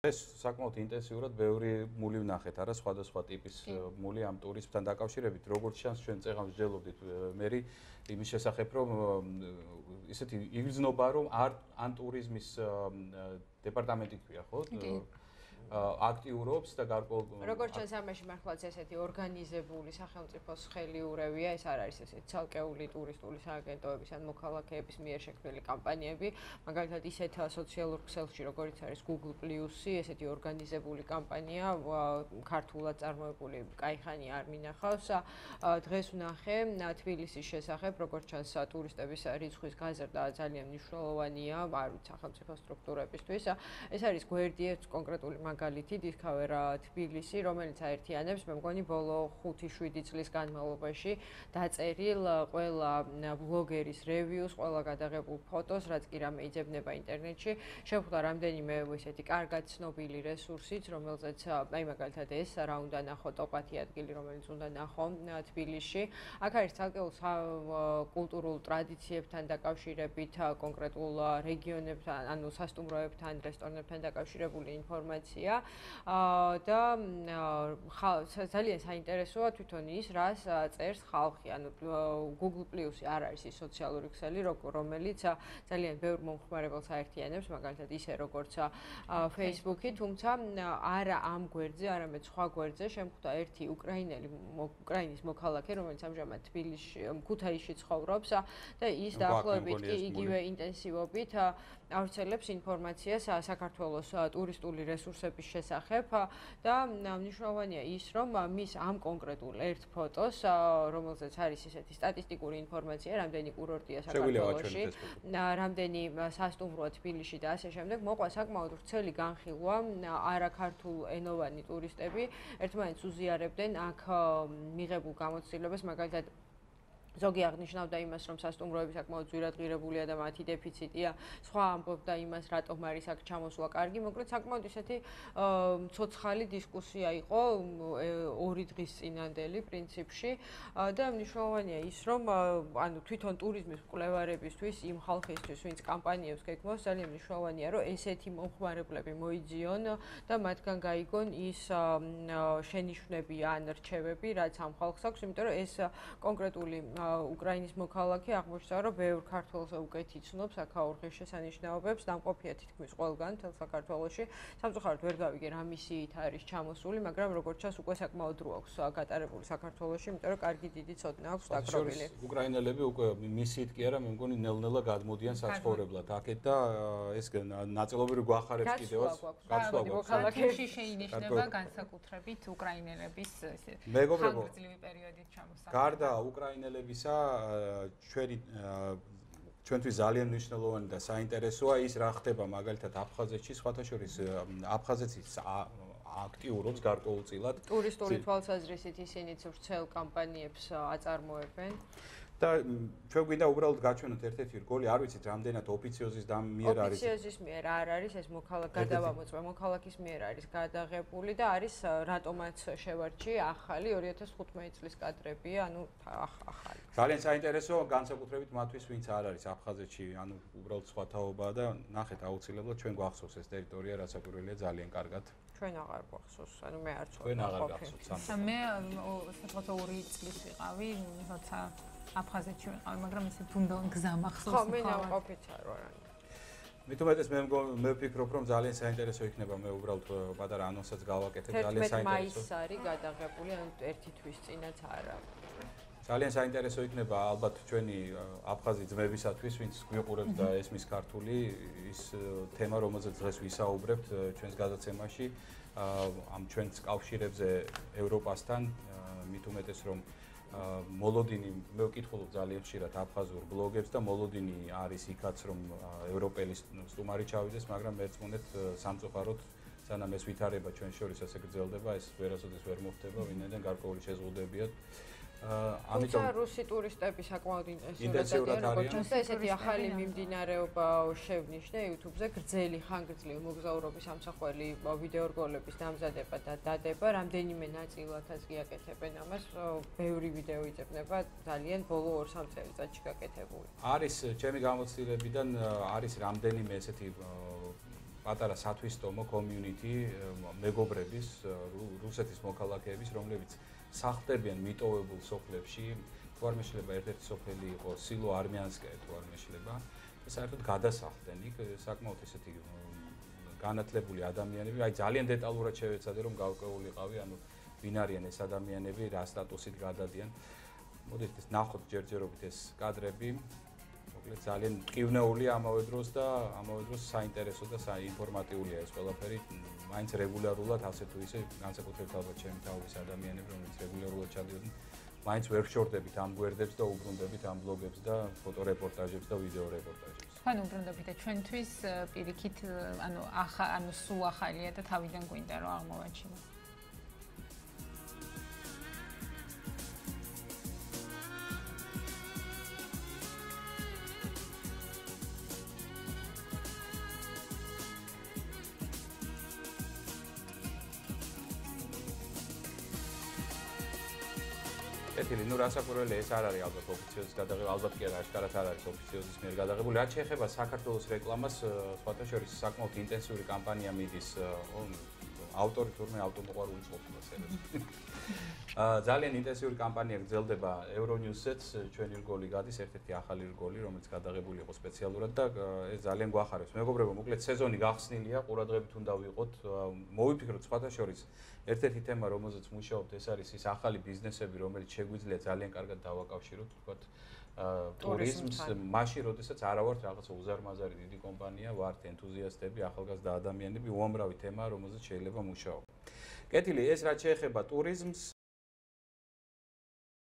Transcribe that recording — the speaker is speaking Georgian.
ეს საკმაოდ ინტენსიურად ბევრი მული ვნახეთ, არა სხვადასხვა ტიპის მული ამ ტურიზმთან დაკავშირებით, როგორც ჩანს ჩვენ წეღავს ვსჯელობდით მერი იმის შესახებ, რომ ისეთი იგრძნობა, რომ ან ტურიზმის დეპარტამენტი ქვია, ხო? აქტიურობს და გარკვეულ როგორც ჩანს ამაში მართლაც ესეთი ორგანიზებული სახელმწიფოს ხელიურევია, ეს არ არის ესეთი ცალკეული ტურისტული სააგენტოების ან მოქალაქეების მიერ შექმნილი კამპანიები, მაგალითად ისეთ სოციალურ ქსელში, როგორც არის Google Plus-ი, ესეთი ორგანიზებული კამპანია ქართულად წარმოებული კაიხანი არ მინახავს. დღეს ვნახე თბილისის შესახებ, როგორც ჩანს ტურისტების რიცხვის გაზრდა ძალიან მნიშვნელოვანია, არ ვიცი სახელმწიფო სტრუქტურებისთვის. ეს არის გვერდიეთ კონკრეტული მაგალითი Discover თბილისი, რომელიც აერთიანებს, მე მგონი ბოლო 5-7 წლის განმავლობაში დაწერილ ყველა ბლოგერის რევიუს, ყველა გადაღებულ ფოტოს, რაც კი რამე იძებნება ინტერნეტში. შეხვდა რამდენიმე ესეთი კარგად ცნობილი რესურსიც, რომელზეც აი მაგალითად ეს რა უნდა ნახო ტოპ-10 ადგილი, რომელიც უნდა ნახო თბილისში. აქ არის ცალკეულ კულტურულ ტრადიციებთან დაკავშირებით, კონკრეტულ რეგიონებთან, ანუ სასტუმროებთან, რესტორნებთან დაკავშირებული ინფორმაცია. და ძალიან საინტერესოა თვითონ ის, რას წერს ხალხი. ანუ Google Plus-ი არ არის ის სოციალური ქსელი, რომელიც ძალიან ბევრ მომხმარებელს აერთიანებს, მაგალითად ისე როგორც Facebook-ი, თუმცა არა ამ გვერდზე, არამედ სხვა გვერდზე შემხვდა ერთი უკრაინის მოქალაქე, რომელიც ამჟამად თბილისში, ქუთაისში ცხოვრობს და ის დაახლოებით კი იგივე ინტენსივობით ავრცელებს ინფორმაციას საქართველოს ტურისტული რესურსების შესახებ და მნიშვნელოვანია ის, რომ მის ამ კონკრეტულ ერთ ფოტოს, რომელზეც არის ისეთი სტატისტიკური ინფორმაცია, რამდენი კურორტია საქართველოში, რამდენი სასტუმროა თბილისში და ასე შემდეგ, მოყვა საკმაოდ ვრცელი განხილვა, არაქართულ ენოვანი ტურისტები ერთმანეთს უზიარებდნენ აქ მიღებულ გამოცდილებას, მაგალითად ზოგი აღნიშნავდა იმას, რომ სასტუმროები საკმაოდ ძვირადღირებულია და მათი დეფიციტია. სხვა ამბობდა იმას, რატომ არის აქ ჩამოსვლა კარგი, მოკლედ საკმაოდ ისეთი ცოცხალი დისკუსია იყო 2 დღის წინანდელი პრინციპში და მნიშვნელოვანია ის, რომ ანუ თვითონ ტურიზმის მკვლევარებისთვის, იმ ხალხისთვის, ვინც კამპანიებს გეგმავს, ძალიან მნიშვნელოვანია, რომ ესეთი მომხმარებლები მოიძიონ და მათგან გაიგონ ის შენიშვნები ან რჩევები, რაც ამ ხალხს აქვს, იმიტომ რომ ეს კონკრეტული უკრაინის მოქალაქე აღმოჩნდა, რომ ბევრ ქართველს უკეთ იცნობს აქაურ ღირსშესანიშნაობებს, დამყოფია თითქმის ყველგან მთელ საქართველოში. სამწუხაროდ ვერ გავიგე რა მისიით არის ჩამოსული, მაგრამ როგორც ჩანს უკვე საკმაოდ დრო აქვს გატარებული საქართველოში, იმიტომ რომ კარგი დიდი ცოდნა აქვს დაკრობილი. უკრაინელები უკვე მისიით კი არა, მე მგონი ნელ-ნელა გადმოდიან საცხოვრებლად აქეთ და ეს ნაწილობრივ გვახარებს კიდევაც გაცვლა მოქალაქეში შეინიშნება განსაკუთრებით უკრაინელების ესე ხანგრძლივი პერიოდით ჩამოსახვა. გარდა უკრაინელებისა ჩვენთვის ძალიან მნიშვნელოვანი და საინტერესოა ის რა ხდება მაგალითად აფხაზეთში, სხვათა შორის აფხაზეთის აქტიურობს გარკვეულწილად ტურისტული თვალსაზრისით ისინიც ვრცელ კამპანიებს აწარმოებენ. და ჩვენ გვინდა უბრალოდ გაჩვენოთ ერთ-ერთი რგოლი, არ ვიცით რამდენად ოფიციოზის მიერ არის. ოფიციოზის მიერ არ არის ეს გადავამოწმე მოქალაქის მიერ არის გადაღებული და არის რატომაც შევარჩი ახალი 2015 წლის კადრებია, ანუ ახალი. ძალიან საინტერესო განსაკუთრებით მათთვის, ვინც არ არის აფხაზეთში, ანუ უბრალოდ სხვა თაობაა და ნახეთ აუცილებლად ჩვენ გვახსოვს ეს ტერიტორია, რაც აკვირველია ძალიან კარგად. ჩვენ აღარ გვახსოვს, ანუ მე არ ჩვენ აღარ გახსოვს. მე საერთოდ 2 წლის ვიყავი, როცა აფხაზეთში ვიყავი, მაგრამ ესე თუნდაც გზა მახსოვს. ხო, მე ნაყოფით არ ვარ. მით უმეტეს მე ვფიქრობ, რომ ძალიან საინტერესო იქნება, მე უბრალოდ პატარა ანონსაც გავაკეთებ, ძალიან საინტერესო. 11 მაისს არის გადაღებული, ანუ 1 თვის წინაც არა. ძალიან საინტერესო იქნება ალბათ ჩვენი აფხაზი ძმებისათვის, ვინც გვიყურებს და ესმის ქართული, ის თემა, რომელზეც დღეს ვისაუბრებთ ჩვენს გადაცემაში, ამ ჩვენს კავშირებზე ევროპასთან, მით უმეტეს რომ მოლოდინი მე ვკითხულობ ძალიან ხშირად აფხაზურ ბლოგებს და მოლოდინი არის იქაც რომ ევროპელი სტუმარი ჩავიდეს, მაგრამ მერწმუნეთ სამწუხაროდ სანამ ეს ვითარება ჩვენ შორის ასე გრძელდება, ეს ვერასოდეს ვერ მოხდება, ვინაიდან გარკვეული შეზღუდებებია. ამიტომ რუსი ტურისტები საკმაოდ ინტენსიურად არიან. ესეთი ახალი მიმდინარეობა შევნიშნე YouTube-ზე, გრძელი ხანგრძლივი მოგზაურობის ამსახველი ვიდეორგოლების დამზადება და დადება, რამდენიმე ნაწილათაც გიაკეთებენ ამას, ბევრი ვიდეო იძებნება, ძალიან ბოლო 2-3 წელიწადში გაკეთებული. არის ჩემი გამოცდილებიდან არის რამდენიმე ესეთი პატარა სათვისტომო community მეგობრების რუსეთის მოქალაქეების, რომლებიც სახლდებიან მიტოვებულ სოფლებში, თუ არ მეშლება ერთ-ერთი სოფელი იყო სილო არმიანსკაია, თუ არ მეშლება, საერთოდ გადასახლდნენ იქ საკმაოდ ესეთი განათლებული ადამიანები, აი ძალიან დეტალურად შევეცადე რომ გავკვეულიყავი, ანუ ვინ არიან ეს ადამიანები, რა სტატუსით გადადიან. მოდით ეს ნახოთ ჯერჯერობით ეს კადრები. მოკლედ ძალიან მტკივნეულია ამავე დროს და ამავე დროს საინტერესო და საინფორმატიულია ეს ყველაფერი. მაინც რეგულარულად ასე თუ ისე განსაკუთრებით ალბათ ჩემი თაობის ადამიანები, რომლებიც რეგულარულად ჩადიოდნენ, მაინც ვერ ვშორდებით ამ გვერდებს და უბრუნდებით ამ ბლოგებს და ფოტორეპორტაჟებს და ვიდეო რეპორტაჟებს. ხან უბრუნდებით და ჩვენთვის პირიქით, ანუ სულ ახალია და თავიდან გვინდა რომ აღმოვაჩინო. კეთილი, ნუ რასაკვირველია, ეს არ არის ალბათ ოფიციოზის გადაღება, ალბათ კი არა, აშკარად არ არის ოფიციოზის მიერ გადაღებული. რაც შეეხება საქართველოს რეკლამას, სხვათა შორის საკმაოდ ინტენსიური კამპანია მიდის, ავტორი თურმე ავტომოყვარული ყოფილა სერვისი. ძალიან ინტენსიური კამპანია გრძელდება Euronews-ზეც, ჩვენი რგოლი გადის, ერთ-ერთი ახალი რგოლი, რომელიც გადაღებული იყო სპეციალურად და ეს ძალიან გვახარებს. მეგობრებო, მოკლედ სეზონი გახსნილია, ყურადღებით უნდა ვიყოთ, მოვიფიქროთ სხვათა შორის ერთ-ერთი თემა, რომელზეც მუშაობთ, ეს არის ის ახალი ბიზნესები, რომელიც შეგვიძლია ძალიან კარგად დავაკავშიროთ, თქვათ, ტურიზმს, მაშინ, როდესაც არა ვართ რაღაცა უზარმაზარი დიდი კომპანია, ვართ ენთუზიასტები, ახალგაზრდა ადამიანები, უამრავი თემაა, რომელზეც შეიძლება მუშაობ. კეთილი, ეს რაც შეეხება ტურიზმს,